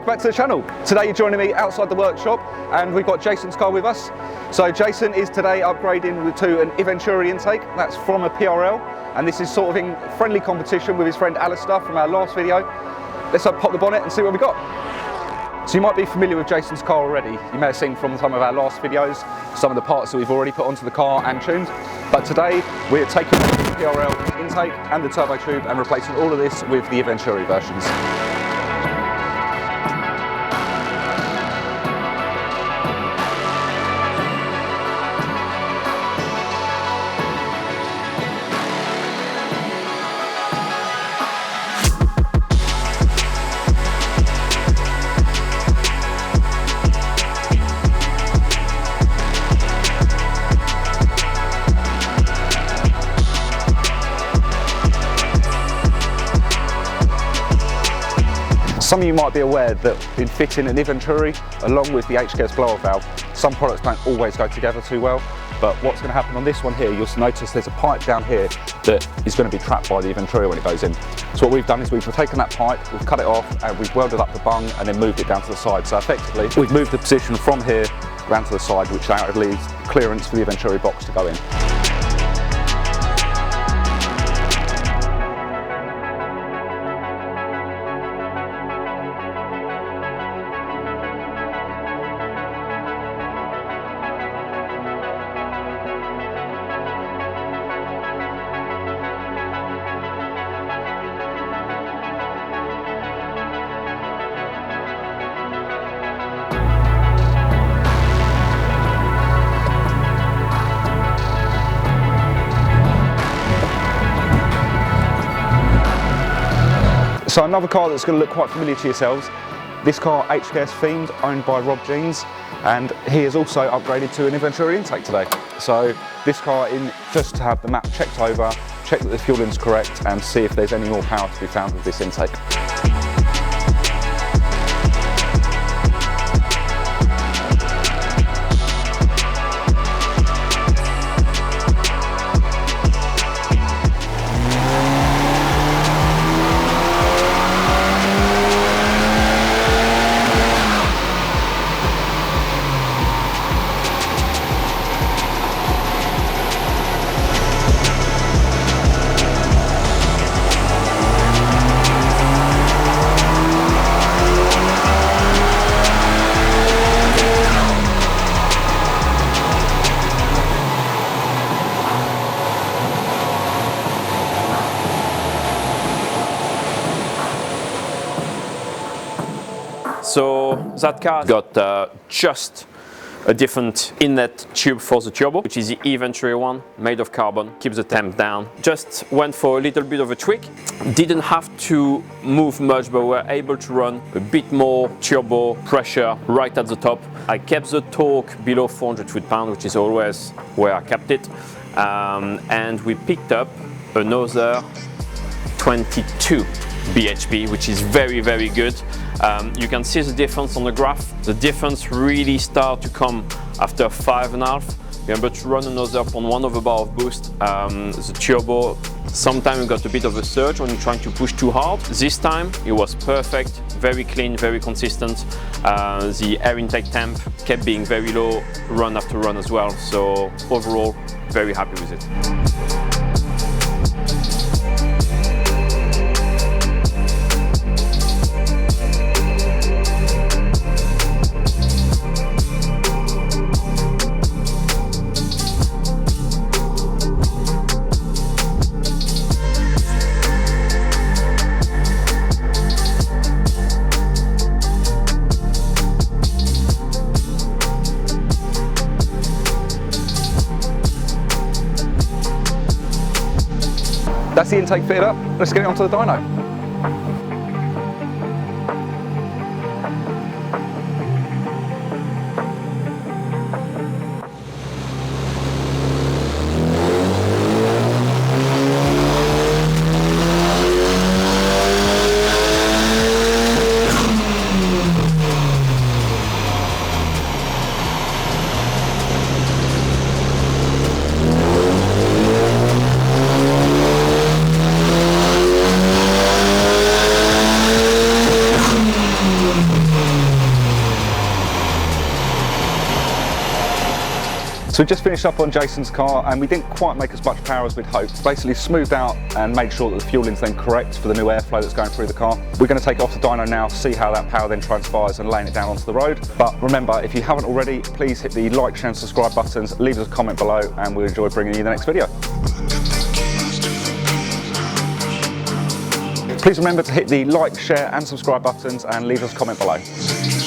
welcome back to the channel. Today you're joining me outside the workshop and we've got Jason's car with us. So Jason is today upgrading to an Eventuri intake, that's from a PRL, and this is sort of in friendly competition with his friend Alistair from our last video. Let's pop the bonnet and see what we got. So you might be familiar with Jason's car already. You may have seen from some of our last videos some of the parts that we've already put onto the car and tuned. But today we're taking the PRL intake and the turbo tube and replacing all of this with the Eventuri versions. Some of you might be aware that in fitting an Eventuri along with the HKS blow-off valve, some products don't always go together too well, but what's going to happen on this one here, you'll notice there's a pipe down here that is going to be trapped by the Eventuri when it goes in. So what we've done is we've taken that pipe, we've cut it off and we've welded up the bung and then moved it down to the side. So effectively we've moved the position from here round to the side, which now leaves clearance for the Eventuri box to go in. So another car that's going to look quite familiar to yourselves, this car HKS themed, owned by Rob Jeans, and he is also upgraded to an Eventuri intake today. So this car in just to have the map checked over, check that the fueling's correct and see if there's any more power to be found with this intake. So that car got just a different inlet tube for the turbo, which is the Eventuri one, made of carbon, keeps the temp down. Just went for a little bit of a tweak. Didn't have to move much, but were able to run a bit more turbo pressure right at the top. I kept the torque below 400 foot-pounds, which is always where I kept it. And we picked up another 22 bhp, which is very, very good. You can see the difference on the graph. The difference really starts to come after 5.5. You're able to run another 1 bar of boost. The turbo, sometimes you got a bit of a surge when you're trying to push too hard. This time it was perfect, very clean, very consistent. The air intake temp kept being very low run after run as well. So overall, very happy with it. That's the intake fitted up, let's get it onto the dyno. So we just finished up on Jason's car and we didn't quite make as much power as we'd hoped. Basically smoothed out and made sure that the fueling's then correct for the new airflow that's going through the car. We're going to take it off the dyno now, see how that power then transpires and laying it down onto the road. But remember, if you haven't already, please hit the like, share and subscribe buttons, leave us a comment below and we'll enjoy bringing you the next video. Please remember to hit the like, share and subscribe buttons and leave us a comment below.